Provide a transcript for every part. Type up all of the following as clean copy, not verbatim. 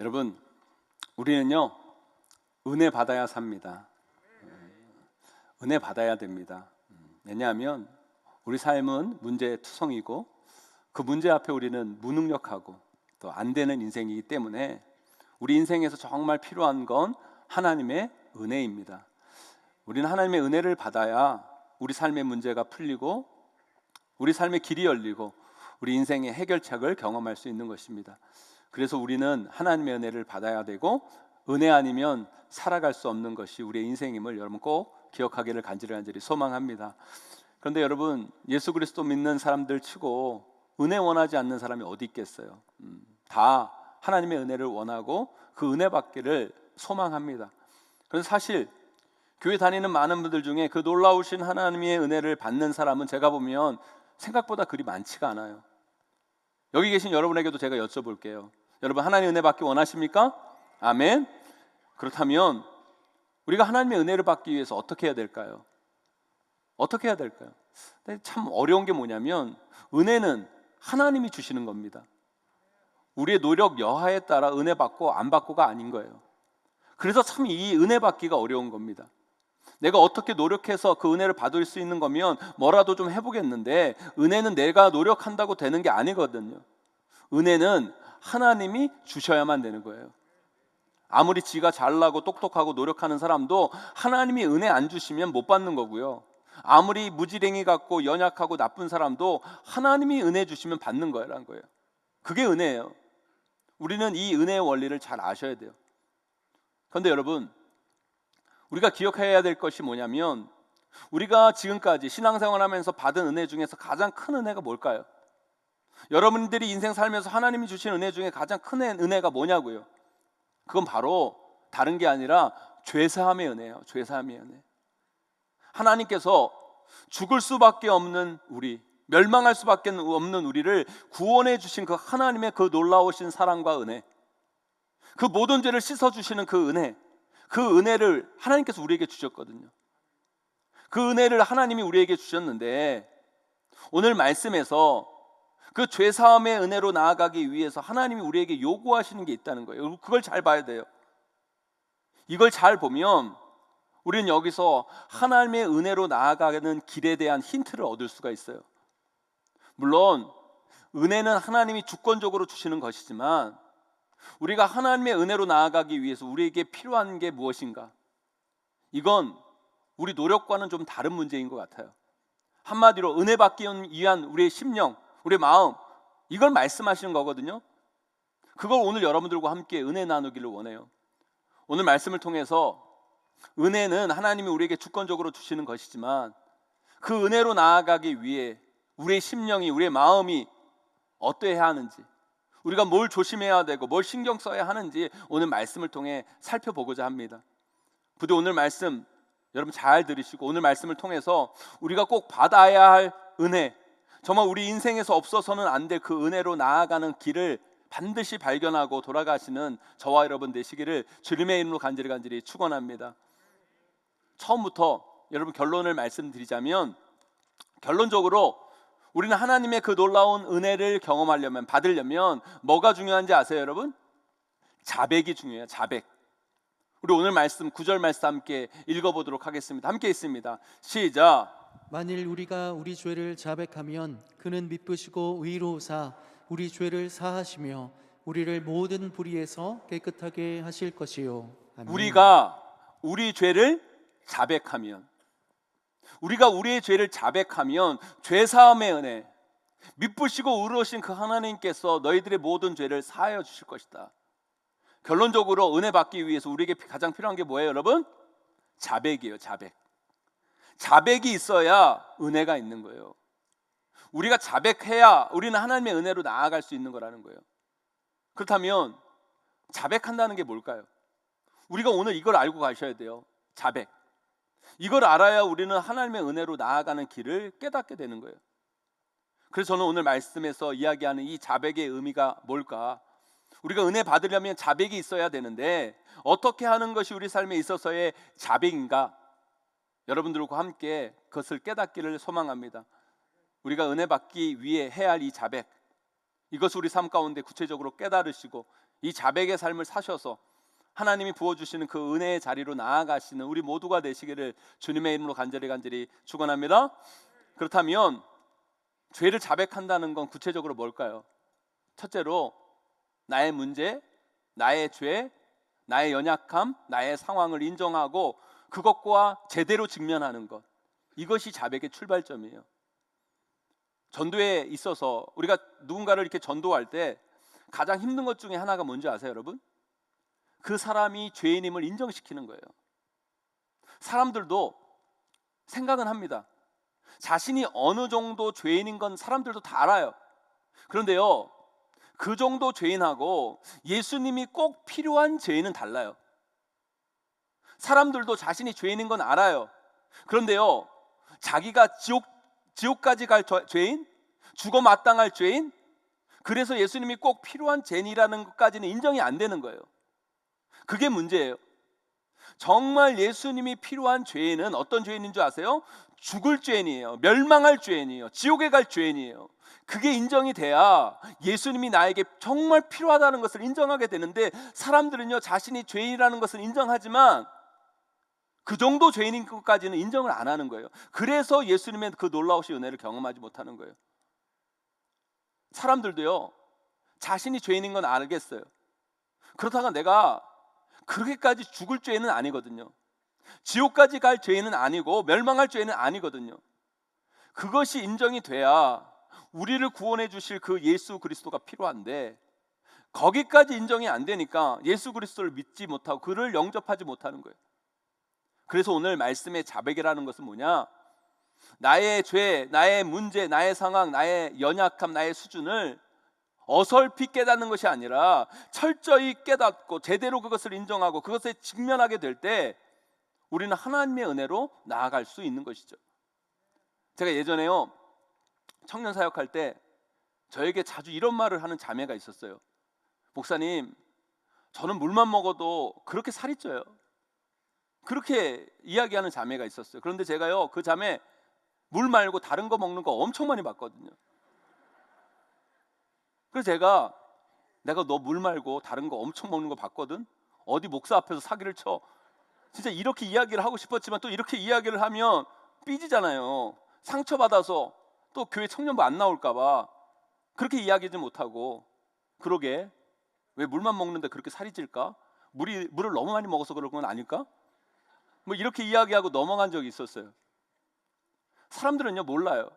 여러분, 우리는요 은혜 받아야 삽니다. 은혜 받아야 됩니다. 왜냐하면 우리 삶은 문제투성이고 그 문제 앞에 우리는 무능력하고 또 안 되는 인생이기 때문에 우리 인생에서 정말 필요한 건 하나님의 은혜입니다. 우리는 하나님의 은혜를 받아야 우리 삶의 문제가 풀리고 우리 삶의 길이 열리고 우리 인생의 해결책을 경험할 수 있는 것입니다. 그래서 우리는 하나님의 은혜를 받아야 되고 은혜 아니면 살아갈 수 없는 것이 우리의 인생임을 여러분 꼭 기억하기를 간절히 소망합니다. 그런데 여러분, 예수 그리스도 믿는 사람들 치고 은혜 원하지 않는 사람이 어디 있겠어요? 다 하나님의 은혜를 원하고 그 은혜 받기를 소망합니다. 그래서 사실 교회 다니는 많은 분들 중에 그 놀라우신 하나님의 은혜를 받는 사람은 제가 보면 생각보다 그리 많지가 않아요. 여기 계신 여러분에게도 제가 여쭤볼게요. 여러분, 하나님의 은혜 받기 원하십니까? 아멘. 그렇다면 우리가 하나님의 은혜를 받기 위해서 어떻게 해야 될까요? 어떻게 해야 될까요? 참 어려운 게 뭐냐면 은혜는 하나님이 주시는 겁니다. 우리의 노력 여하에 따라 은혜 받고 안 받고가 아닌 거예요. 그래서 참 이 은혜 받기가 어려운 겁니다. 내가 어떻게 노력해서 그 은혜를 받을 수 있는 거면 뭐라도 좀 해보겠는데 은혜는 내가 노력한다고 되는 게 아니거든요. 은혜는 하나님이 주셔야만 되는 거예요. 아무리 지가 잘나고 똑똑하고 노력하는 사람도 하나님이 은혜 안 주시면 못 받는 거고요. 아무리 무지랭이 같고 연약하고 나쁜 사람도 하나님이 은혜 주시면 받는 거라는 거예요. 그게 은혜예요. 우리는 이 은혜의 원리를 잘 아셔야 돼요. 그런데 여러분, 우리가 기억해야 될 것이 뭐냐면 우리가 지금까지 신앙생활하면서 받은 은혜 중에서 가장 큰 은혜가 뭘까요? 여러분들이 인생 살면서 하나님이 주신 은혜 중에 가장 큰 은혜가 뭐냐고요? 그건 바로 다른 게 아니라 죄사함의 은혜예요. 죄사함의 은혜. 하나님께서 죽을 수밖에 없는 우리, 멸망할 수밖에 없는 우리를 구원해 주신 그 하나님의 그 놀라우신 사랑과 은혜, 그 모든 죄를 씻어주시는 그 은혜, 그 은혜를 하나님께서 우리에게 주셨거든요. 그 은혜를 하나님이 우리에게 주셨는데 오늘 말씀에서 그 죄사함의 은혜로 나아가기 위해서 하나님이 우리에게 요구하시는 게 있다는 거예요. 그걸 잘 봐야 돼요. 이걸 잘 보면 우리는 여기서 하나님의 은혜로 나아가는 길에 대한 힌트를 얻을 수가 있어요. 물론 은혜는 하나님이 주권적으로 주시는 것이지만 우리가 하나님의 은혜로 나아가기 위해서 우리에게 필요한 게 무엇인가? 이건 우리 노력과는 좀 다른 문제인 것 같아요. 한마디로 은혜 받기 위한 우리의 심령, 우리의 마음, 이걸 말씀하시는 거거든요. 그걸 오늘 여러분들과 함께 은혜 나누기를 원해요. 오늘 말씀을 통해서 은혜는 하나님이 우리에게 주권적으로 주시는 것이지만 그 은혜로 나아가기 위해 우리의 심령이, 우리의 마음이 어떠해야 하는지, 우리가 뭘 조심해야 되고 뭘 신경 써야 하는지 오늘 말씀을 통해 살펴보고자 합니다. 부디 오늘 말씀 여러분 잘 들으시고 오늘 말씀을 통해서 우리가 꼭 받아야 할 은혜, 정말 우리 인생에서 없어서는 안 될 그 은혜로 나아가는 길을 반드시 발견하고 돌아가시는 저와 여러분 되시기를 주님의 이름으로 간절히 축원합니다. 처음부터 여러분 결론을 말씀드리자면, 결론적으로 우리는 하나님의 그 놀라운 은혜를 경험하려면, 받으려면 뭐가 중요한지 아세요 여러분? 자백이 중요해요. 자백. 우리 오늘 말씀 9절 말씀 함께 읽어보도록 하겠습니다. 함께 있습니다. 시작. 만일 우리가 우리 죄를 자백하면 그는 미쁘시고 의로우사 우리 죄를 사하시며 우리를 모든 불의에서 깨끗하게 하실 것이요. 아멘. 우리가 우리 죄를 자백하면, 우리가 우리의 죄를 자백하면 죄사함의 은혜, 미쁘시고 의로우신 그 하나님께서 너희들의 모든 죄를 사하여 주실 것이다. 결론적으로 은혜 받기 위해서 우리에게 가장 필요한 게 뭐예요 여러분? 자백이에요. 자백. 자백이 있어야 은혜가 있는 거예요. 우리가 자백해야 우리는 하나님의 은혜로 나아갈 수 있는 거라는 거예요. 그렇다면 자백한다는 게 뭘까요? 우리가 오늘 이걸 알고 가셔야 돼요. 자백. 이걸 알아야 우리는 하나님의 은혜로 나아가는 길을 깨닫게 되는 거예요. 그래서 저는 오늘 말씀에서 이야기하는 이 자백의 의미가 뭘까? 우리가 은혜 받으려면 자백이 있어야 되는데 어떻게 하는 것이 우리 삶에 있어서의 자백인가? 여러분들과 함께 그것을 깨닫기를 소망합니다. 우리가 은혜 받기 위해 해야 할 이 자백, 이것을 우리 삶 가운데 구체적으로 깨달으시고 이 자백의 삶을 사셔서 하나님이 부어주시는 그 은혜의 자리로 나아가시는 우리 모두가 되시기를 주님의 이름으로 간절히 축원합니다. 그렇다면 죄를 자백한다는 건 구체적으로 뭘까요? 첫째로 나의 문제, 나의 죄, 나의 연약함, 나의 상황을 인정하고 그것과 제대로 직면하는 것, 이것이 자백의 출발점이에요. 전도에 있어서 우리가 누군가를 이렇게 전도할 때 가장 힘든 것 중에 하나가 뭔지 아세요, 여러분? 그 사람이 죄인임을 인정시키는 거예요. 사람들도 생각은 합니다. 자신이 어느 정도 죄인인 건 사람들도 다 알아요. 그런데요, 그 정도 죄인하고 예수님이 꼭 필요한 죄인은 달라요. 사람들도 자신이 죄인인 건 알아요. 그런데요, 자기가 지옥까지 갈 죄인, 죽어 마땅할 죄인, 그래서 예수님이 꼭 필요한 죄인이라는 것까지는 인정이 안 되는 거예요. 그게 문제예요. 정말 예수님이 필요한 죄인은 어떤 죄인인 줄 아세요? 죽을 죄인이에요. 멸망할 죄인이에요. 지옥에 갈 죄인이에요. 그게 인정이 돼야 예수님이 나에게 정말 필요하다는 것을 인정하게 되는데, 사람들은요, 자신이 죄인이라는 것을 인정하지만 그 정도 죄인인 것까지는 인정을 안 하는 거예요. 그래서 예수님의 그 놀라우신 은혜를 경험하지 못하는 거예요. 사람들도요, 자신이 죄인인 건 알겠어요. 그렇다가 내가 그렇게까지 죽을 죄는 아니거든요. 지옥까지 갈 죄는 아니고 멸망할 죄는 아니거든요. 그것이 인정이 돼야 우리를 구원해 주실 그 예수 그리스도가 필요한데, 거기까지 인정이 안 되니까 예수 그리스도를 믿지 못하고 그를 영접하지 못하는 거예요. 그래서 오늘 말씀의 자백이라는 것은 뭐냐? 나의 죄, 나의 문제, 나의 상황, 나의 연약함, 나의 수준을 어설피 깨닫는 것이 아니라 철저히 깨닫고 제대로 그것을 인정하고 그것에 직면하게 될 때 우리는 하나님의 은혜로 나아갈 수 있는 것이죠. 제가 예전에요, 청년 사역할 때 저에게 자주 이런 말을 하는 자매가 있었어요. 목사님, 저는 물만 먹어도 그렇게 살이 쪄요. 그렇게 이야기하는 자매가 있었어요. 그런데 제가요, 그 자매 물 말고 다른 거 먹는 거 엄청 많이 봤거든요. 그래서 내가 너 물 말고 다른 거 엄청 먹는 거 봤거든. 어디 목사 앞에서 사기를 쳐. 진짜 이렇게 이야기를 하고 싶었지만 또 이렇게 이야기를 하면 삐지잖아요. 상처받아서 또 교회 청년부 안 나올까 봐 그렇게 이야기하지 못하고, 그러게 왜 물만 먹는데 그렇게 살이 찔까? 물을 너무 많이 먹어서 그런 건 아닐까? 뭐 이렇게 이야기하고 넘어간 적이 있었어요. 사람들은요, 몰라요.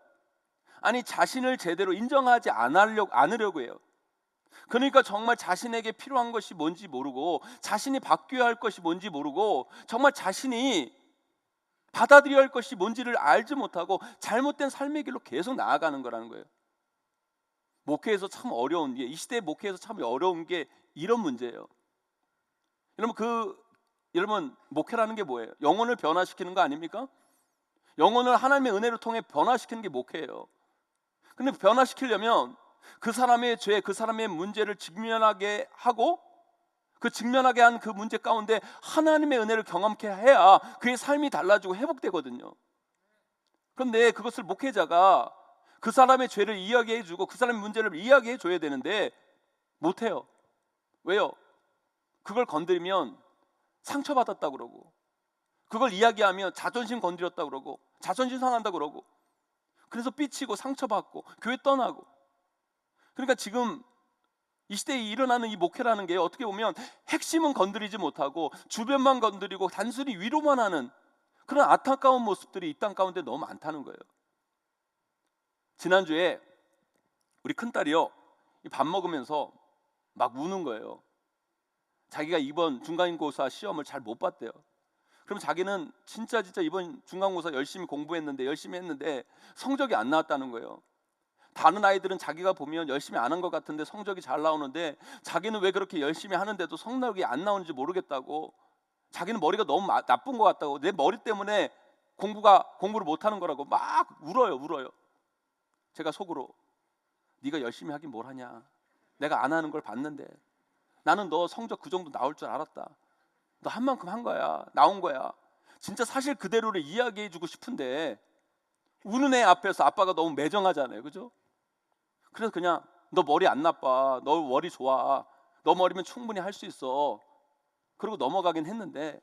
아니, 자신을 제대로 인정하지 않으려고 해요. 그러니까 정말 자신에게 필요한 것이 뭔지 모르고, 자신이 바뀌어야 할 것이 뭔지 모르고, 정말 자신이 받아들여야 할 것이 뭔지를 알지 못하고 잘못된 삶의 길로 계속 나아가는 거라는 거예요. 목회에서 참 어려운 게, 이 시대의 목회에서 참 어려운 게 이런 문제예요. 여러분 목회라는 게 뭐예요? 영혼을 변화시키는 거 아닙니까? 영혼을 하나님의 은혜를 통해 변화시키는 게 목회예요. 근데 변화시키려면 그 사람의 죄, 그 사람의 문제를 직면하게 하고, 그 직면하게 한 그 문제 가운데 하나님의 은혜를 경험케 해야 그의 삶이 달라지고 회복되거든요. 그런데 그것을 목회자가 그 사람의 죄를 이야기해주고 그 사람의 문제를 이야기해줘야 되는데 못해요. 왜요? 그걸 건드리면 상처받았다고 그러고, 그걸 이야기하면 자존심 건드렸다고 그러고, 자존심 상한다고 그러고, 그래서 삐치고 상처받고 교회 떠나고. 그러니까 지금 이 시대에 일어나는 이 목회라는 게 어떻게 보면 핵심은 건드리지 못하고 주변만 건드리고 단순히 위로만 하는 그런 안타까운 모습들이 이 땅 가운데 너무 많다는 거예요. 지난주에 우리 큰딸이요, 밥 먹으면서 막 우는 거예요. 자기가 이번 중간고사 시험을 잘 못 봤대요. 그럼 자기는 진짜 이번 중간고사 열심히 공부했는데 열심히 했는데 성적이 안 나왔다는 거예요. 다른 아이들은 자기가 보면 열심히 안 한 것 같은데 성적이 잘 나오는데 자기는 왜 그렇게 열심히 하는데도 성적이 안 나오는지 모르겠다고, 자기는 머리가 너무 나쁜 것 같다고, 내 머리 때문에 공부를 못하는 거라고 막 울어요. 제가 속으로, 네가 열심히 하긴 뭘 하냐, 내가 안 하는 걸 봤는데, 나는 너 성적 그 정도 나올 줄 알았다. 너 한 만큼 한 거야, 나온 거야. 진짜 사실 그대로를 이야기해 주고 싶은데 우는 애 앞에서 아빠가 너무 매정하잖아요, 그죠? 그래서 그냥 너 머리 안 나빠, 너 머리 좋아, 넘어버리면 충분히 할 수 있어. 그리고 넘어가긴 했는데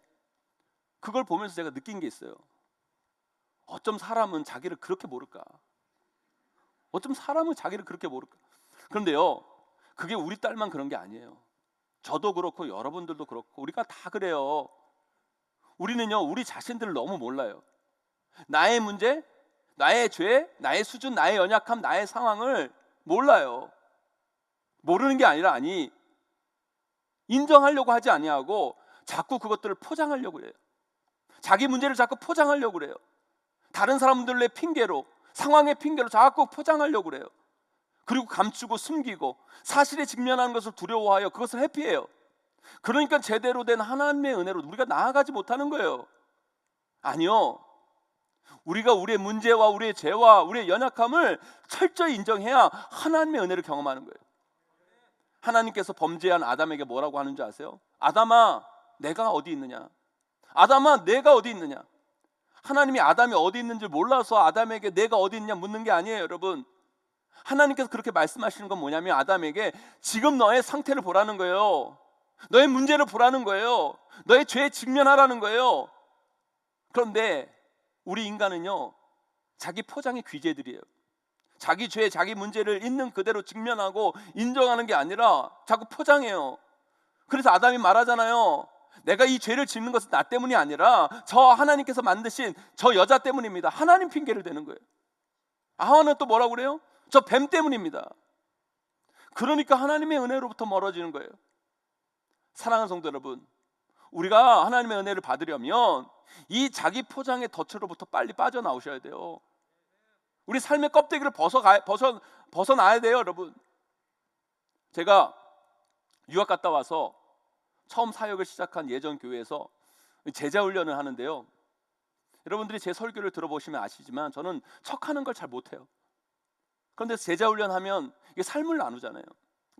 그걸 보면서 제가 느낀 게 있어요. 어쩜 사람은 자기를 그렇게 모를까? 어쩜 사람은 자기를 그렇게 모를까? 그런데요, 그게 우리 딸만 그런 게 아니에요. 저도 그렇고 여러분들도 그렇고 우리가 다 그래요. 우리는요, 우리 자신들을 너무 몰라요. 나의 문제, 나의 죄, 나의 수준, 나의 연약함, 나의 상황을 몰라요. 모르는 게 아니라 인정하려고 하지 아니하고 자꾸 그것들을 포장하려고 해요. 자기 문제를 자꾸 포장하려고 그래요. 다른 사람들의 핑계로, 상황의 핑계로 자꾸 포장하려고 그래요. 그리고 감추고 숨기고 사실에 직면하는 것을 두려워하여 그것을 회피해요. 그러니까 제대로 된 하나님의 은혜로 우리가 나아가지 못하는 거예요. 아니요, 우리가 우리의 문제와 우리의 죄와 우리의 연약함을 철저히 인정해야 하나님의 은혜를 경험하는 거예요. 하나님께서 범죄한 아담에게 뭐라고 하는 줄 아세요? 아담아, 내가 어디 있느냐? 아담아, 내가 어디 있느냐? 하나님이 아담이 어디 있는지 몰라서 아담에게 내가 어디 있냐 묻는 게 아니에요, 여러분. 하나님께서 그렇게 말씀하시는 건 뭐냐면 아담에게 지금 너의 상태를 보라는 거예요. 너의 문제를 보라는 거예요. 너의 죄에 직면하라는 거예요. 그런데 우리 인간은요, 자기 포장의 귀재들이에요. 자기 죄, 자기 문제를 있는 그대로 직면하고 인정하는 게 아니라 자꾸 포장해요. 그래서 아담이 말하잖아요. 내가 이 죄를 짓는 것은 나 때문이 아니라 저 하나님께서 만드신 저 여자 때문입니다. 하나님 핑계를 대는 거예요. 하와는 또 뭐라고 그래요? 저 뱀 때문입니다. 그러니까 하나님의 은혜로부터 멀어지는 거예요. 사랑하는 성도 여러분, 우리가 하나님의 은혜를 받으려면 이 자기 포장의 덫으로부터 빨리 빠져나오셔야 돼요. 우리 삶의 껍데기를 벗어나야 돼요, 여러분. 제가 유학 갔다 와서 처음 사역을 시작한 예전 교회에서 제자 훈련을 하는데요. 여러분들이 제 설교를 들어보시면 아시지만 저는 척하는 걸 잘 못해요. 그런데 제자 훈련하면 이게 삶을 나누잖아요.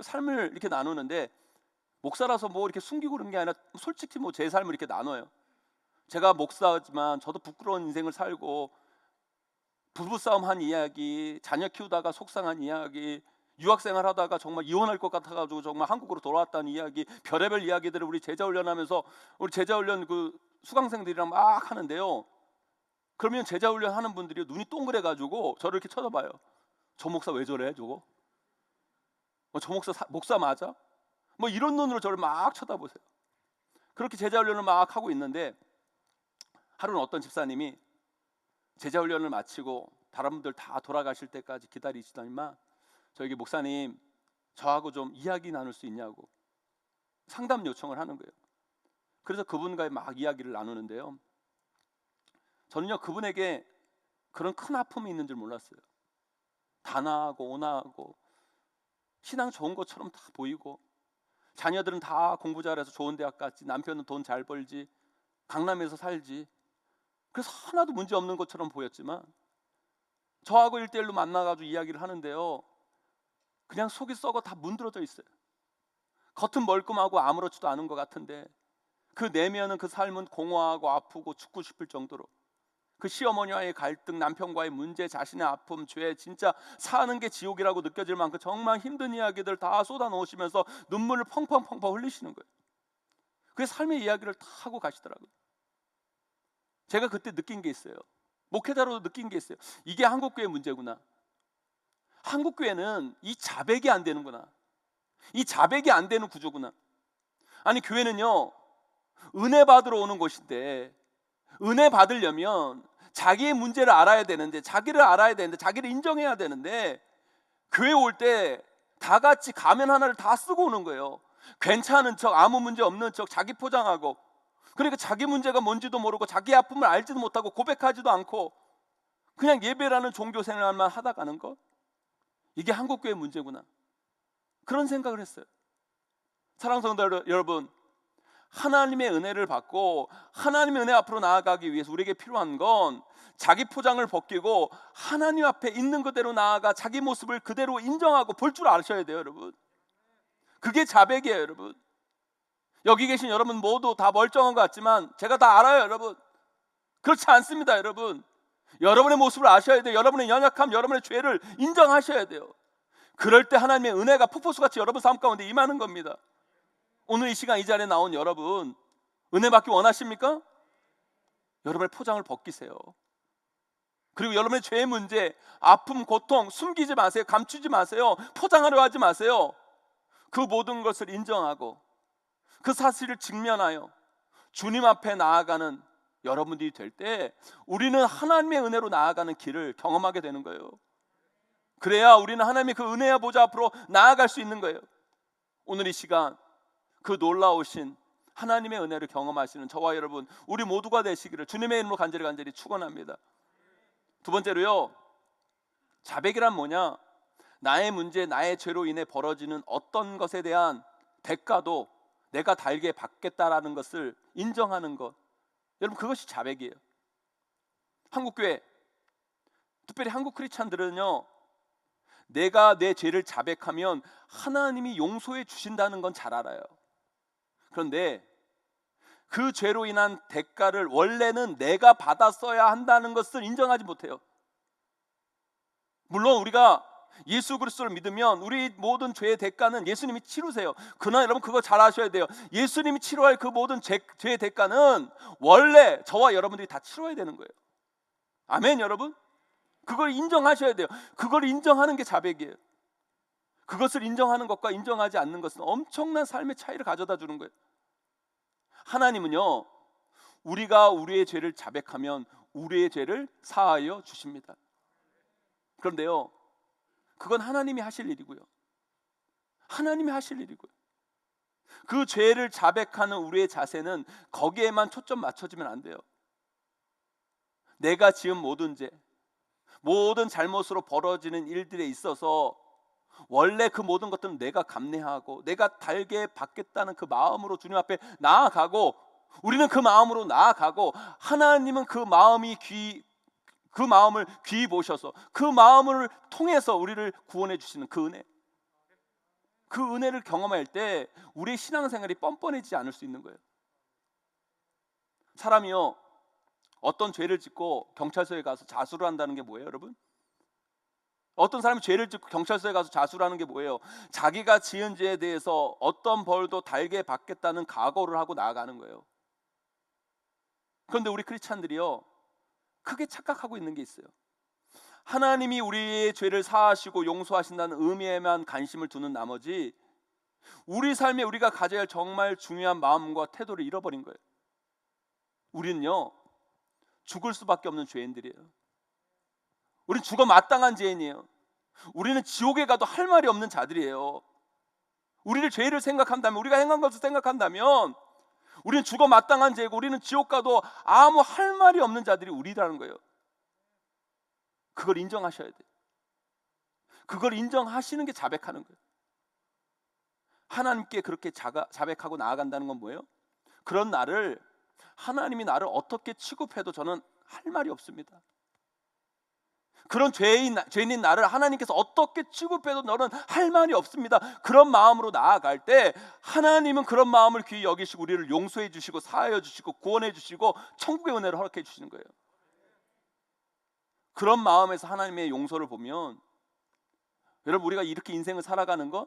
삶을 이렇게 나누는데 목사라서 뭐 이렇게 숨기고 그런 게 아니라 솔직히 뭐 제 삶을 이렇게 나눠요. 제가 목사지만 저도 부끄러운 인생을 살고 부부싸움 한 이야기, 자녀 키우다가 속상한 이야기, 유학생활 하다가 정말 이혼할 것 같아가지고 정말 한국으로 돌아왔다는 이야기, 별의별 이야기들을 우리 제자훈련하면서 우리 제자훈련 그 수강생들이랑 막 하는데요. 그러면 제자훈련 하는 분들이 눈이 동그래가지고 저를 이렇게 쳐다봐요. 저 목사 왜 저래 저거? 저 목사 맞아? 뭐 이런 눈으로 저를 막 쳐다보세요. 그렇게 제자훈련을 막 하고 있는데 하루는 어떤 집사님이 제자훈련을 마치고 다른 분들 다 돌아가실 때까지 기다리시더니만 저에게 목사님 저하고 좀 이야기 나눌 수 있냐고 상담 요청을 하는 거예요. 그래서 그분과의 막 이야기를 나누는데요, 저는요 그분에게 그런 큰 아픔이 있는 줄 몰랐어요. 단아하고 온화하고 신앙 좋은 것처럼 다 보이고 자녀들은 다 공부 잘해서 좋은 대학 갔지, 남편은 돈 잘 벌지, 강남에서 살지, 그래서 하나도 문제 없는 것처럼 보였지만 저하고 1대1로 만나가지고 이야기를 하는데요, 그냥 속이 썩어 다 문드러져 있어요. 겉은 멀끔하고 아무렇지도 않은 것 같은데 그 내면은, 그 삶은 공허하고 아프고 죽고 싶을 정도로 그 시어머니와의 갈등, 남편과의 문제, 자신의 아픔, 죄, 진짜 사는 게 지옥이라고 느껴질 만큼 정말 힘든 이야기들 다 쏟아놓으시면서 눈물을 펑펑펑펑 흘리시는 거예요. 그 삶의 이야기를 다 하고 가시더라고요. 제가 그때 느낀 게 있어요. 목회자로도 느낀 게 있어요. 이게 한국교회 문제구나. 한국교회는 이 자백이 안 되는구나. 이 자백이 안 되는 구조구나. 아니 교회는요 은혜 받으러 오는 곳인데 은혜 받으려면 자기의 문제를 알아야 되는데, 자기를 알아야 되는데, 자기를 인정해야 되는데 교회 올 때 다 같이 가면 하나를 다 쓰고 오는 거예요. 괜찮은 척, 아무 문제 없는 척, 자기 포장하고, 그러니까 자기 문제가 뭔지도 모르고 자기 아픔을 알지도 못하고 고백하지도 않고 그냥 예배라는 종교 생활만 하다 가는 것, 이게 한국교회 문제구나, 그런 생각을 했어요. 사랑하는 성도 여러분, 하나님의 은혜를 받고 하나님의 은혜 앞으로 나아가기 위해서 우리에게 필요한 건 자기 포장을 벗기고 하나님 앞에 있는 그대로 나아가 자기 모습을 그대로 인정하고 볼 줄 아셔야 돼요, 여러분. 그게 자백이에요, 여러분. 여기 계신 여러분 모두 다 멀쩡한 것 같지만 제가 다 알아요, 여러분. 그렇지 않습니다, 여러분. 여러분의 모습을 아셔야 돼요. 여러분의 연약함, 여러분의 죄를 인정하셔야 돼요. 그럴 때 하나님의 은혜가 폭포수같이 여러분 삶 가운데 임하는 겁니다. 오늘 이 시간 이 자리에 나온 여러분, 은혜 받기 원하십니까? 여러분의 포장을 벗기세요. 그리고 여러분의 죄의 문제, 아픔, 고통 숨기지 마세요. 감추지 마세요. 포장하려 하지 마세요. 그 모든 것을 인정하고 그 사실을 직면하여 주님 앞에 나아가는 여러분들이 될 때 우리는 하나님의 은혜로 나아가는 길을 경험하게 되는 거예요. 그래야 우리는 하나님의 그 은혜의 보좌 앞으로 나아갈 수 있는 거예요. 오늘 이 시간 그 놀라우신 하나님의 은혜를 경험하시는 저와 여러분, 우리 모두가 되시기를 주님의 이름으로 간절히 축원합니다. 두 번째로요, 자백이란 뭐냐? 나의 문제, 나의 죄로 인해 벌어지는 어떤 것에 대한 대가도 내가 달게 받겠다라는 것을 인정하는 것, 여러분 그것이 자백이에요. 한국교회, 특별히 한국 크리스찬들은요, 내가 내 죄를 자백하면 하나님이 용서해 주신다는 건 잘 알아요. 그런데 그 죄로 인한 대가를 원래는 내가 받았어야 한다는 것을 인정하지 못해요. 물론 우리가 예수 그리스도를 믿으면 우리 모든 죄의 대가는 예수님이 치르세요. 그러나 여러분 그거 잘 아셔야 돼요. 예수님이 치러야 할 그 모든 죄의 대가는 원래 저와 여러분들이 다 치러야 되는 거예요. 아멘 여러분? 그걸 인정하셔야 돼요. 그걸 인정하는 게 자백이에요. 그것을 인정하는 것과 인정하지 않는 것은 엄청난 삶의 차이를 가져다 주는 거예요. 하나님은요, 우리가 우리의 죄를 자백하면 우리의 죄를 사하여 주십니다. 그런데요, 그건 하나님이 하실 일이고요. 하나님이 하실 일이고요. 그 죄를 자백하는 우리의 자세는 거기에만 초점 맞춰지면 안 돼요. 내가 지은 모든 죄, 모든 잘못으로 벌어지는 일들에 있어서 원래 그 모든 것들은 내가 감내하고 내가 달게 받겠다는 그 마음으로 주님 앞에 나아가고, 우리는 그 마음으로 나아가고, 하나님은 그 마음을 귀히 보셔서 그 마음을 통해서 우리를 구원해 주시는 그 은혜, 그 은혜를 경험할 때 우리의 신앙생활이 뻔뻔해지지 않을 수 있는 거예요. 사람이요, 어떤 죄를 짓고 경찰서에 가서 자수를 한다는 게 뭐예요 여러분? 어떤 사람이 죄를 짓고 경찰서에 가서 자수를 하는 게 뭐예요? 자기가 지은 죄에 대해서 어떤 벌도 달게 받겠다는 각오를 하고 나아가는 거예요. 그런데 우리 크리스찬들이요, 크게 착각하고 있는 게 있어요. 하나님이 우리의 죄를 사하시고 용서하신다는 의미에만 관심을 두는 나머지 우리 삶에 우리가 가져야 할 정말 중요한 마음과 태도를 잃어버린 거예요. 우리는요, 죽을 수밖에 없는 죄인들이에요. 우리는 죽어 마땅한 죄인이에요. 우리는 지옥에 가도 할 말이 없는 자들이에요. 우리를 죄를 생각한다면, 우리가 행한 것을 생각한다면 우리는 죽어 마땅한 죄고 우리는 지옥 가도 아무 할 말이 없는 자들이 우리라는 거예요. 그걸 인정하셔야 돼요. 그걸 인정하시는 게 자백하는 거예요. 하나님께 그렇게 자백하고 나아간다는 건 뭐예요? 그런 나를, 하나님이 나를 어떻게 취급해도 저는 할 말이 없습니다. 그런 죄인인 나를 하나님께서 어떻게 취급해도 너는 할 말이 없습니다. 그런 마음으로 나아갈 때 하나님은 그런 마음을 귀히 여기시고 우리를 용서해 주시고 사하여 주시고 구원해 주시고 천국의 은혜를 허락해 주시는 거예요. 그런 마음에서 하나님의 용서를 보면, 여러분 우리가 이렇게 인생을 살아가는 거,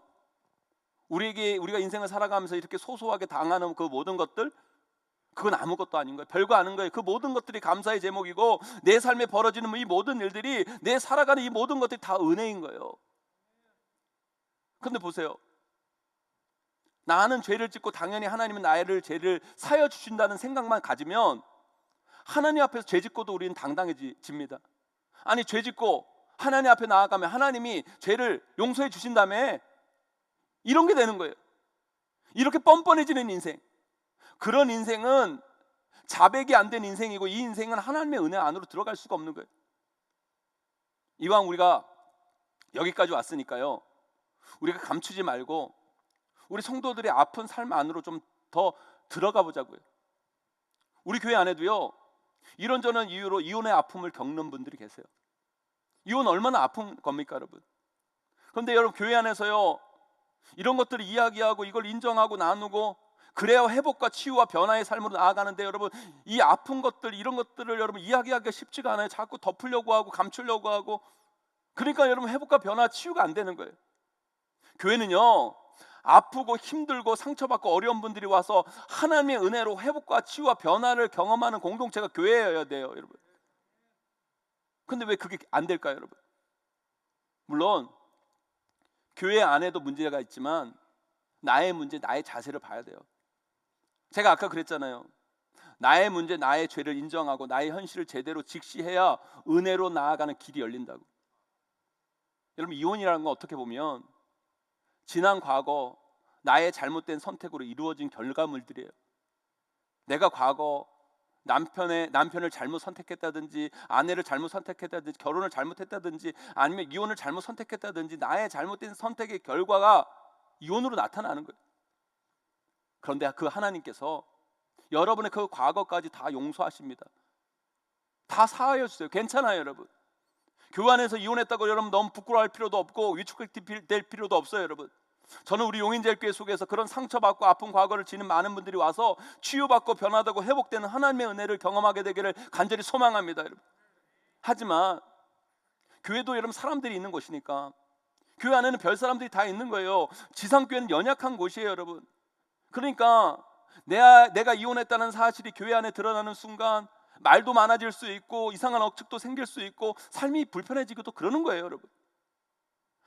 우리가 인생을 살아가면서 이렇게 소소하게 당하는 그 모든 것들, 그건 아무것도 아닌 거예요. 별거 아닌 거예요. 그 모든 것들이 감사의 제목이고 내 삶에 벌어지는 이 모든 일들이, 내 살아가는 이 모든 것들이 다 은혜인 거예요. 그런데 보세요, 나는 죄를 짓고 당연히 하나님은 나의 죄를 사여 주신다는 생각만 가지면 하나님 앞에서 죄 짓고도 우리는 당당해집니다. 아니, 죄 짓고 하나님 앞에 나아가면 하나님이 죄를 용서해 주신다며, 이런 게 되는 거예요. 이렇게 뻔뻔해지는 인생, 그런 인생은 자백이 안 된 인생이고, 이 인생은 하나님의 은혜 안으로 들어갈 수가 없는 거예요. 이왕 우리가 여기까지 왔으니까요, 우리가 감추지 말고 우리 성도들의 아픈 삶 안으로 좀 더 들어가 보자고요. 우리 교회 안에도요, 이런저런 이유로 이혼의 아픔을 겪는 분들이 계세요. 이혼 얼마나 아픈 겁니까 여러분? 그런데 여러분, 교회 안에서요, 이런 것들을 이야기하고 이걸 인정하고 나누고 그래야 회복과 치유와 변화의 삶으로 나아가는데, 여러분 이 아픈 것들, 이런 것들을 여러분 이야기하기가 쉽지가 않아요. 자꾸 덮으려고 하고 감추려고 하고. 그러니까 여러분 회복과 변화, 치유가 안 되는 거예요. 교회는요, 아프고 힘들고 상처받고 어려운 분들이 와서 하나님의 은혜로 회복과 치유와 변화를 경험하는 공동체가 교회여야 돼요, 여러분. 근데 왜 그게 안 될까요, 여러분? 물론 교회 안에도 문제가 있지만 나의 문제, 나의 자세를 봐야 돼요. 제가 아까 그랬잖아요. 나의 문제, 나의 죄를 인정하고 나의 현실을 제대로 직시해야 은혜로 나아가는 길이 열린다고. 여러분, 이혼이라는 건 어떻게 보면 지난 과거 나의 잘못된 선택으로 이루어진 결과물들이에요. 내가 과거 남편을 잘못 선택했다든지, 아내를 잘못 선택했다든지, 결혼을 잘못했다든지, 아니면 이혼을 잘못 선택했다든지, 나의 잘못된 선택의 결과가 이혼으로 나타나는 거예요. 그런데 그 하나님께서 여러분의 그 과거까지 다 용서하십니다. 다 사하여 주세요. 괜찮아요, 여러분. 교회 안에서 이혼했다고 여러분 너무 부끄러워할 필요도 없고 위축될 필요도 없어요, 여러분. 저는 우리 용인제일교회 속에서 그런 상처받고 아픈 과거를 지닌 많은 분들이 와서 치유받고 변화되고 회복되는 하나님의 은혜를 경험하게 되기를 간절히 소망합니다, 여러분. 하지만 교회도 여러분 사람들이 있는 곳이니까, 교회 안에는 별 사람들이 다 있는 거예요. 지상교회는 연약한 곳이에요, 여러분. 그러니까 내가 이혼했다는 사실이 교회 안에 드러나는 순간 말도 많아질 수 있고 이상한 억측도 생길 수 있고 삶이 불편해지기도 그러는 거예요, 여러분.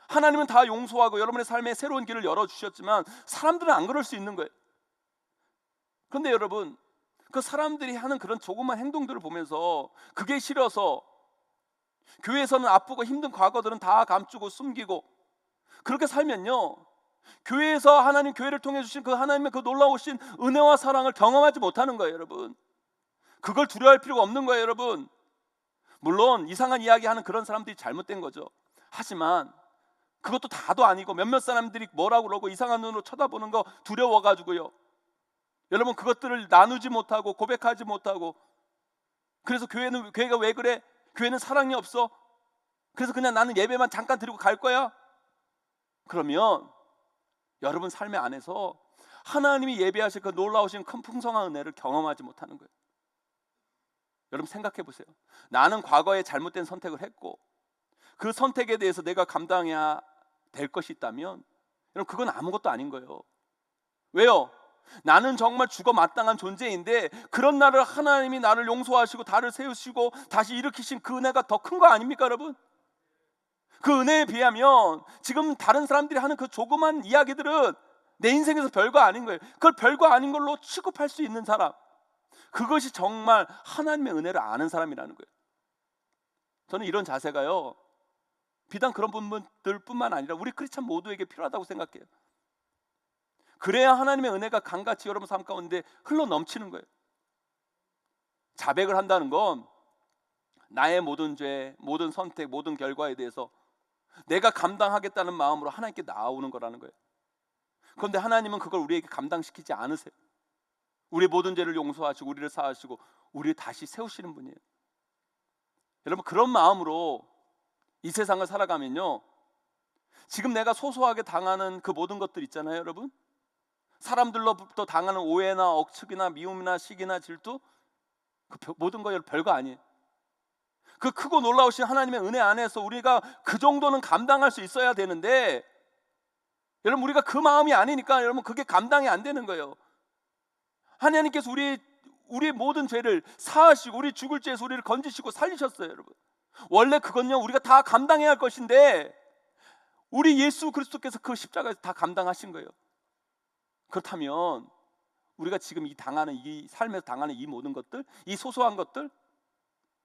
하나님은 다 용서하고 여러분의 삶에 새로운 길을 열어주셨지만 사람들은 안 그럴 수 있는 거예요. 그런데 여러분, 그 사람들이 하는 그런 조그만 행동들을 보면서 그게 싫어서 교회에서는 아프고 힘든 과거들은 다 감추고 숨기고 그렇게 살면요, 교회에서 하나님, 교회를 통해 주신 그 하나님의 그 놀라우신 은혜와 사랑을 경험하지 못하는 거예요, 여러분. 그걸 두려워할 필요가 없는 거예요, 여러분. 물론 이상한 이야기하는 그런 사람들이 잘못된 거죠. 하지만 그것도 다도 아니고 몇몇 사람들이 뭐라고 그러고 이상한 눈으로 쳐다보는 거 두려워가지고요, 여러분, 그것들을 나누지 못하고 고백하지 못하고, 그래서 교회가 왜 그래? 교회는 사랑이 없어? 그래서 그냥 나는 예배만 잠깐 드리고 갈 거야? 그러면 여러분 삶의 안에서 하나님이 예배하실 그 놀라우신 큰 풍성한 은혜를 경험하지 못하는 거예요. 여러분 생각해 보세요. 나는 과거에 잘못된 선택을 했고 그 선택에 대해서 내가 감당해야 될 것이 있다면 여러분 그건 아무것도 아닌 거예요. 왜요? 나는 정말 죽어 마땅한 존재인데 그런 나를 하나님이 나를 용서하시고 나를 세우시고 다시 일으키신 그 은혜가 더 큰 거 아닙니까, 여러분? 그 은혜에 비하면 지금 다른 사람들이 하는 그 조그만 이야기들은 내 인생에서 별거 아닌 거예요. 그걸 별거 아닌 걸로 취급할 수 있는 사람, 그것이 정말 하나님의 은혜를 아는 사람이라는 거예요. 저는 이런 자세가요, 비단 그런 분들뿐만 아니라 우리 크리스찬 모두에게 필요하다고 생각해요. 그래야 하나님의 은혜가 강같이 여러분 삶 가운데 흘러 넘치는 거예요. 자백을 한다는 건 나의 모든 죄, 모든 선택, 모든 결과에 대해서 내가 감당하겠다는 마음으로 하나님께 나아오는 거라는 거예요. 그런데 하나님은 그걸 우리에게 감당시키지 않으세요. 우리의 모든 죄를 용서하시고 우리를 사하시고 우리를 다시 세우시는 분이에요. 여러분, 그런 마음으로 이 세상을 살아가면요, 지금 내가 소소하게 당하는 그 모든 것들 있잖아요, 여러분. 사람들로부터 당하는 오해나 억측이나 미움이나 시기나 질투, 그 모든 거 별거 아니에요. 그 크고 놀라우신 하나님의 은혜 안에서 우리가 그 정도는 감당할 수 있어야 되는데, 여러분 우리가 그 마음이 아니니까 여러분 그게 감당이 안 되는 거예요. 하나님께서 우리의 모든 죄를 사하시고 우리 죽을 죄에서 우리를 건지시고 살리셨어요, 여러분. 원래 그건요 우리가 다 감당해야 할 것인데 우리 예수 그리스도께서 그 십자가에서 다 감당하신 거예요. 그렇다면 우리가 지금 이 삶에서 당하는 이 모든 것들, 이 소소한 것들,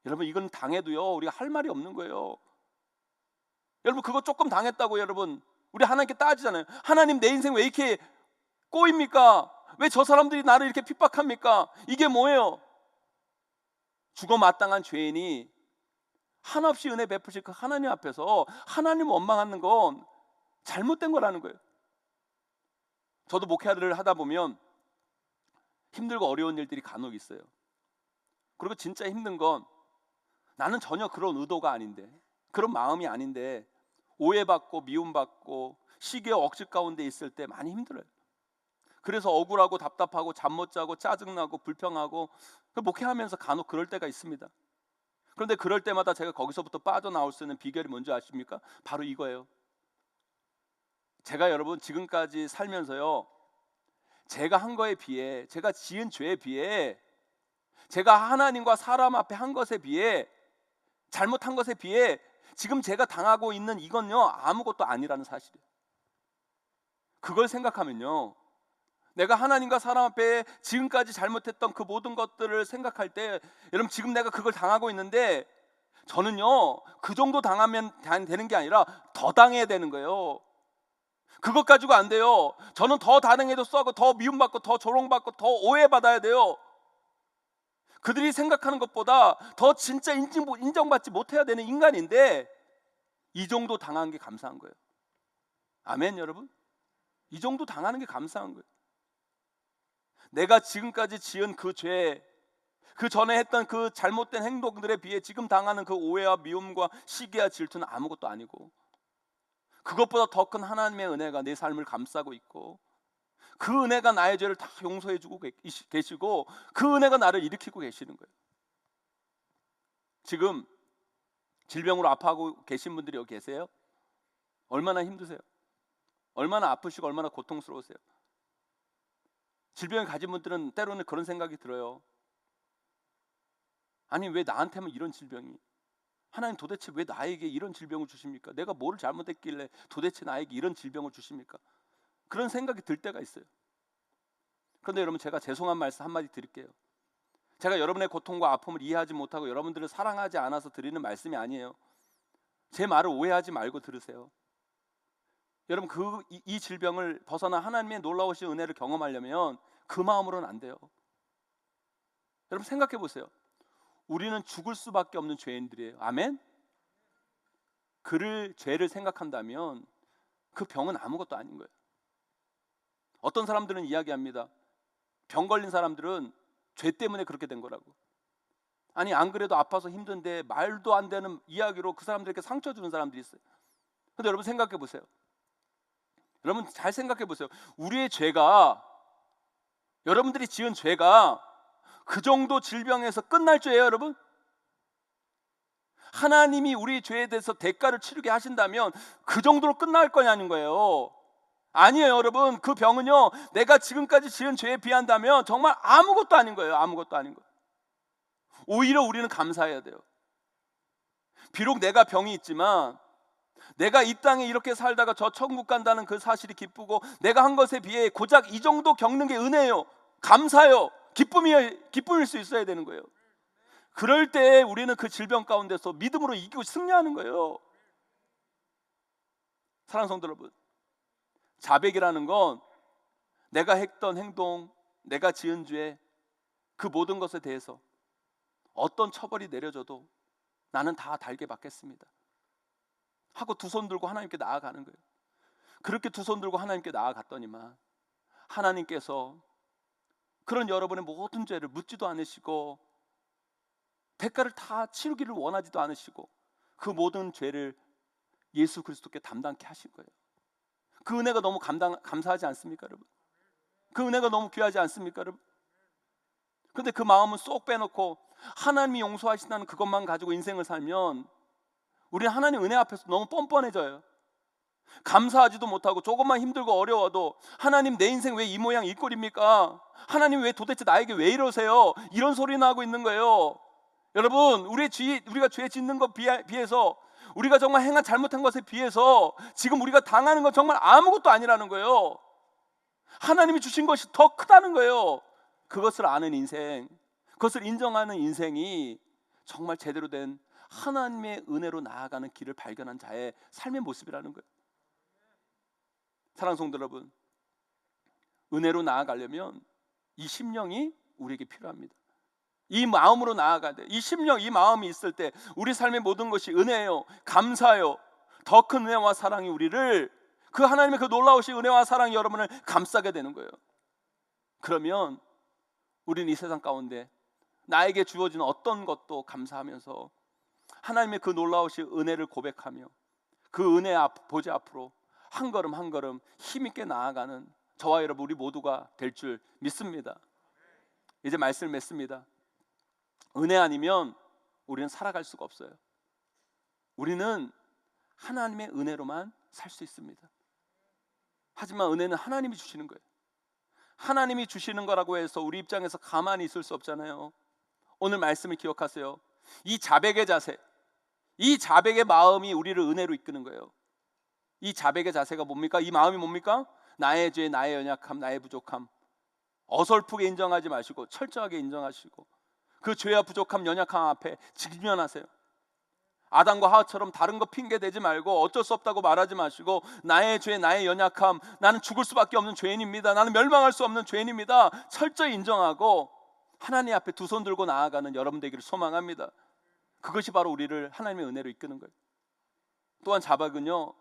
여러분 이건 당해도요 우리가 할 말이 없는 거예요. 여러분 그거 조금 당했다고 여러분 우리 하나님께 따지잖아요. 하나님, 내 인생 왜 이렇게 꼬입니까? 왜 저 사람들이 나를 이렇게 핍박합니까? 이게 뭐예요? 죽어 마땅한 죄인이 한없이 은혜 베푸실 그 하나님 앞에서 하나님 원망하는 건 잘못된 거라는 거예요. 저도 목회를 하다 보면 힘들고 어려운 일들이 간혹 있어요. 그리고 진짜 힘든 건 나는 전혀 그런 의도가 아닌데, 그런 마음이 아닌데 오해받고 미움받고 시기와 억측 가운데 있을 때 많이 힘들어요. 그래서 억울하고 답답하고 잠 못 자고 짜증나고 불평하고 목회하면서 간혹 그럴 때가 있습니다. 그런데 그럴 때마다 제가 거기서부터 빠져나올 수 있는 비결이 뭔지 아십니까? 바로 이거예요. 제가 여러분 지금까지 살면서요, 제가 한 거에 비해, 제가 지은 죄에 비해, 제가 하나님과 사람 앞에 한 것에 비해, 잘못한 것에 비해 지금 제가 당하고 있는 이건요 아무것도 아니라는 사실이에요. 그걸 생각하면요, 내가 하나님과 사람 앞에 지금까지 잘못했던 그 모든 것들을 생각할 때, 여러분 지금 내가 그걸 당하고 있는데 저는요 그 정도 당하면 되는 게 아니라 더 당해야 되는 거예요. 그것 가지고 안 돼요. 저는 더 단행해도 썩고 더 미움받고 더 조롱받고 더 오해받아야 돼요. 그들이 생각하는 것보다 더 진짜 인정받지 못해야 되는 인간인데 이 정도 당한 게 감사한 거예요. 아멘 여러분? 이 정도 당하는 게 감사한 거예요. 내가 지금까지 지은 그 죄, 그 전에 했던 그 잘못된 행동들에 비해 지금 당하는 그 오해와 미움과 시기와 질투는 아무것도 아니고, 그것보다 더 큰 하나님의 은혜가 내 삶을 감싸고 있고, 그 은혜가 나의 죄를 다 용서해 주고 계시고, 그 은혜가 나를 일으키고 계시는 거예요. 지금 질병으로 아파하고 계신 분들이 여기 계세요? 얼마나 힘드세요? 얼마나 아프시고 얼마나 고통스러우세요? 질병을 가진 분들은 때로는 그런 생각이 들어요. 아니 왜 나한테만 이런 질병이, 하나님 도대체 왜 나에게 이런 질병을 주십니까? 내가 뭐를 잘못했길래 도대체 나에게 이런 질병을 주십니까? 그런 생각이 들 때가 있어요. 그런데 여러분, 제가 죄송한 말씀 한마디 드릴게요. 제가 여러분의 고통과 아픔을 이해하지 못하고 여러분들을 사랑하지 않아서 드리는 말씀이 아니에요. 제 말을 오해하지 말고 들으세요. 여러분, 이 질병을 벗어나 하나님의 놀라우신 은혜를 경험하려면 그 마음으로는 안 돼요. 여러분 생각해 보세요. 우리는 죽을 수밖에 없는 죄인들이에요. 아멘? 죄를 생각한다면 그 병은 아무것도 아닌 거예요. 어떤 사람들은 이야기합니다. 병 걸린 사람들은 죄 때문에 그렇게 된 거라고. 아니 안 그래도 아파서 힘든데 말도 안 되는 이야기로 그 사람들에게 상처 주는 사람들이 있어요. 근데 여러분 생각해 보세요. 여러분 잘 생각해 보세요. 우리의 죄가, 여러분들이 지은 죄가 그 정도 질병에서 끝날 죄예요 여러분? 하나님이 우리 죄에 대해서 대가를 치르게 하신다면 그 정도로 끝날 거냐는 거예요. 아니에요 여러분. 그 병은요, 내가 지금까지 지은 죄에 비한다면 정말 아무것도 아닌 거예요. 아무것도 아닌 거예요. 오히려 우리는 감사해야 돼요. 비록 내가 병이 있지만, 내가 이 땅에 이렇게 살다가 저 천국 간다는 그 사실이 기쁘고, 내가 한 것에 비해 고작 이 정도 겪는 게 은혜예요. 감사해요. 기쁨일 수 있어야 되는 거예요. 그럴 때 우리는 그 질병 가운데서 믿음으로 이기고 승리하는 거예요. 사랑하는 성도 여러분, 자백이라는 건 내가 했던 행동, 내가 지은 죄, 그 모든 것에 대해서 어떤 처벌이 내려져도 나는 다 달게 받겠습니다 하고 두 손 들고 하나님께 나아가는 거예요. 그렇게 두 손 들고 하나님께 나아갔더니만 하나님께서 그런 여러분의 모든 죄를 묻지도 않으시고 대가를 다 치르기를 원하지도 않으시고 그 모든 죄를 예수 그리스도께 담당케 하신 거예요. 그 은혜가 너무 감사하지 않습니까 여러분? 그 은혜가 너무 귀하지 않습니까 여러분? 근데 그 마음은 쏙 빼놓고 하나님이 용서하신다는 그것만 가지고 인생을 살면 우리는 하나님 은혜 앞에서 너무 뻔뻔해져요. 감사하지도 못하고 조금만 힘들고 어려워도 하나님 내 인생 왜 이 모양 이 꼴입니까? 하나님 왜 도대체 나에게 왜 이러세요? 이런 소리나 하고 있는 거예요. 여러분, 우리가 죄 짓는 것 비해서, 우리가 정말 행한 잘못한 것에 비해서 지금 우리가 당하는 건 정말 아무것도 아니라는 거예요. 하나님이 주신 것이 더 크다는 거예요. 그것을 아는 인생, 그것을 인정하는 인생이 정말 제대로 된 하나님의 은혜로 나아가는 길을 발견한 자의 삶의 모습이라는 거예요. 사랑하는 성도 여러분, 은혜로 나아가려면 이 심령이 우리에게 필요합니다. 이 마음으로 나아가야 돼요. 이 심령, 이 마음이 있을 때 우리 삶의 모든 것이 은혜예요. 감사해요. 더 큰 은혜와 사랑이 우리를, 그 하나님의 그 놀라우신 은혜와 사랑이 여러분을 감싸게 되는 거예요. 그러면 우리는 이 세상 가운데 나에게 주어진 어떤 것도 감사하면서 하나님의 그 놀라우신 은혜를 고백하며 그 은혜 보좌 앞으로 한 걸음 한 걸음 힘있게 나아가는 저와 여러분 우리 모두가 될 줄 믿습니다. 이제 말씀을 맺습니다. 은혜 아니면 우리는 살아갈 수가 없어요. 우리는 하나님의 은혜로만 살 수 있습니다. 하지만 은혜는 하나님이 주시는 거예요. 하나님이 주시는 거라고 해서 우리 입장에서 가만히 있을 수 없잖아요. 오늘 말씀을 기억하세요. 이 자백의 자세, 이 자백의 마음이 우리를 은혜로 이끄는 거예요. 이 자백의 자세가 뭡니까? 이 마음이 뭡니까? 나의 죄, 나의 연약함, 나의 부족함 어설프게 인정하지 마시고 철저하게 인정하시고 그 죄와 부족함, 연약함 앞에 직면하세요. 아담과 하와처럼 다른 거 핑계 대지 말고 어쩔 수 없다고 말하지 마시고 나의 죄, 나의 연약함, 나는 죽을 수밖에 없는 죄인입니다, 나는 멸망할 수 없는 죄인입니다, 철저히 인정하고 하나님 앞에 두 손 들고 나아가는 여러분 되기를 소망합니다. 그것이 바로 우리를 하나님의 은혜로 이끄는 거예요. 또한 자백은요,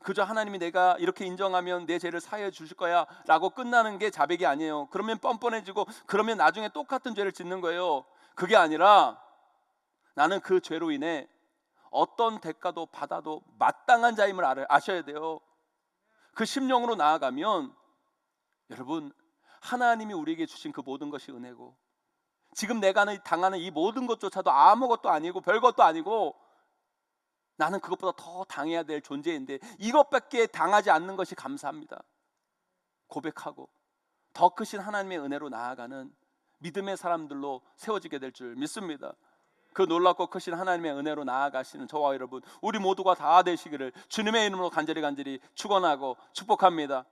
그저 하나님이 내가 이렇게 인정하면 내 죄를 사해 주실 거야 라고 끝나는 게 자백이 아니에요. 그러면 뻔뻔해지고 그러면 나중에 똑같은 죄를 짓는 거예요. 그게 아니라 나는 그 죄로 인해 어떤 대가도 받아도 마땅한 자임을 아셔야 돼요. 그 심령으로 나아가면 여러분, 하나님이 우리에게 주신 그 모든 것이 은혜고 지금 내가 당하는 이 모든 것조차도 아무것도 아니고 별것도 아니고 나는 그것보다 더 당해야 될 존재인데 이것밖에 당하지 않는 것이 감사합니다 고백하고 더 크신 하나님의 은혜로 나아가는 믿음의 사람들로 세워지게 될 줄 믿습니다. 그 놀랍고 크신 하나님의 은혜로 나아가시는 저와 여러분 우리 모두가 다 되시기를 주님의 이름으로 간절히 축원하고 축복합니다.